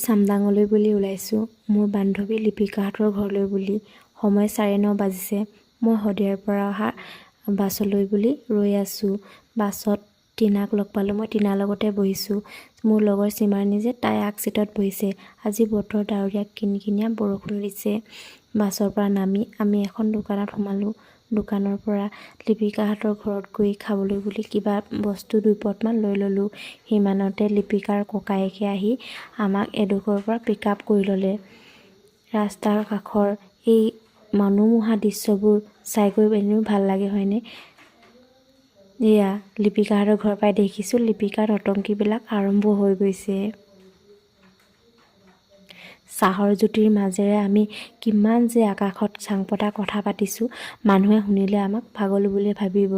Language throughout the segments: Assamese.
চামদাঙলৈ বুলি ওলাইছোঁ মোৰ বান্ধৱী লিপিকাহঁতৰ ঘৰলৈ বুলি। সময় 9:30 বাজিছে। মই শদিয়াৰ পৰা অহা বাছলৈ বুলি ৰৈ আছোঁ। বাছত টিনাক লগ পালোঁ। মই টিনাৰ লগতে বহিছোঁ। মোৰ লগৰ চিমাৰণী যে তাই আগ চিটত বহিছে। আজি বতৰ ডাৱৰীয়া, কিনকিনীয়া বৰষুণ দিছে। বাছৰ পৰা নামি আমি এখন দোকানত সোমালোঁ। দোকানৰ পৰা লিপিকাহঁতৰ ঘৰত গৈ খাবলৈ বুলি কিবা বস্তু 2 পদমান লৈ ল'লোঁ। সিমানতে লিপিকাৰ ককায়েকে আহি আমাক এডোখৰৰ পৰা পিক আপ কৰি ল'লে। ৰাস্তাৰ কাষৰ এই মনোমোহা দৃশ্যবোৰ চাই গৈ এনেও ভাল লাগে, হয়নে? এয়া লিপিকাহঁতৰ ঘৰৰ পৰাই দেখিছোঁ লিপিকাৰ নতংকীবিলাক আৰম্ভ হৈ গৈছে। চাহৰ জুতিৰ মাজেৰে আমি কিমান যে আকাশত চাং পতা কথা পাতিছোঁ, মানুহে শুনিলে আমাক পাগল বুলিয়ে ভাবিব।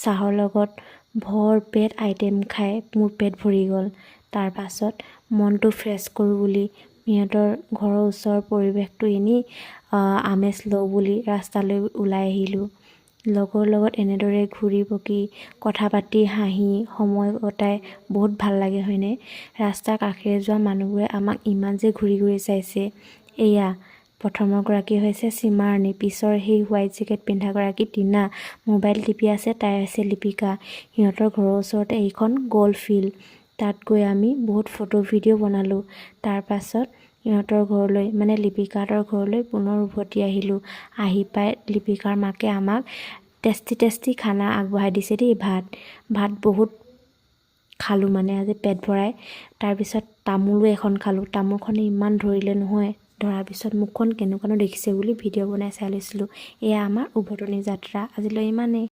চাহৰ লগত ভৰ পেট আইটেম খাই মোৰ পেট ভৰি গ'ল। তাৰ পাছত মনটো ফ্ৰেছ কৰোঁ বুলি সিহঁতৰ ঘৰৰ ওচৰৰ পৰিৱেশটো এনেই আমেজ লওঁ বুলি ৰাস্তালৈ ওলাই আহিলোঁ। লগৰ লগত এনেদৰে ঘূৰি পকি কথা পাতি হাঁহি সময় কটাই বহুত ভাল লাগে, হয়নে? ৰাস্তাৰ কাষেৰে যোৱা মানুহবোৰে আমাক ইমান যে ঘূৰি ঘূৰি চাইছে। এয়া প্ৰথমৰ গৰাকী হৈছে চিমাৰণী, পিছৰ সেই হোৱাইট জেকেট পিন্ধাগৰাকী টিনা, মোবাইল টিপি আছে তাই হৈছে লিপিকা। সিহঁতৰ ঘৰৰ ওচৰতে এইখন গল্ফ ফিল্ড। তাত গৈ আমি বহুত ফটো ভিডিঅ' বনালোঁ। তাৰ পাছত সিহঁতৰ ঘৰলৈ মানে লিপিকাহঁতৰ ঘৰলৈ পুনৰ উভতি আহিলোঁ। আহি পাই লিপিকাৰ মাকে আমাক টেষ্টি খানা আগবঢ়াই দিছে দেই। ভাত বহুত খালোঁ মানে আজি পেট ভৰাই। তাৰপিছত তামোলো এখন খালোঁ। তামোলখনে ইমান ধৰিলে নহয়, ধৰাৰ পিছত মুখখন কেনেকুৱানো দেখিছে বুলি ভিডিঅ' বনাই চাই লৈছিলোঁ। এয়া আমাৰ উভতনি যাত্ৰা। আজিলৈ ইমানেই।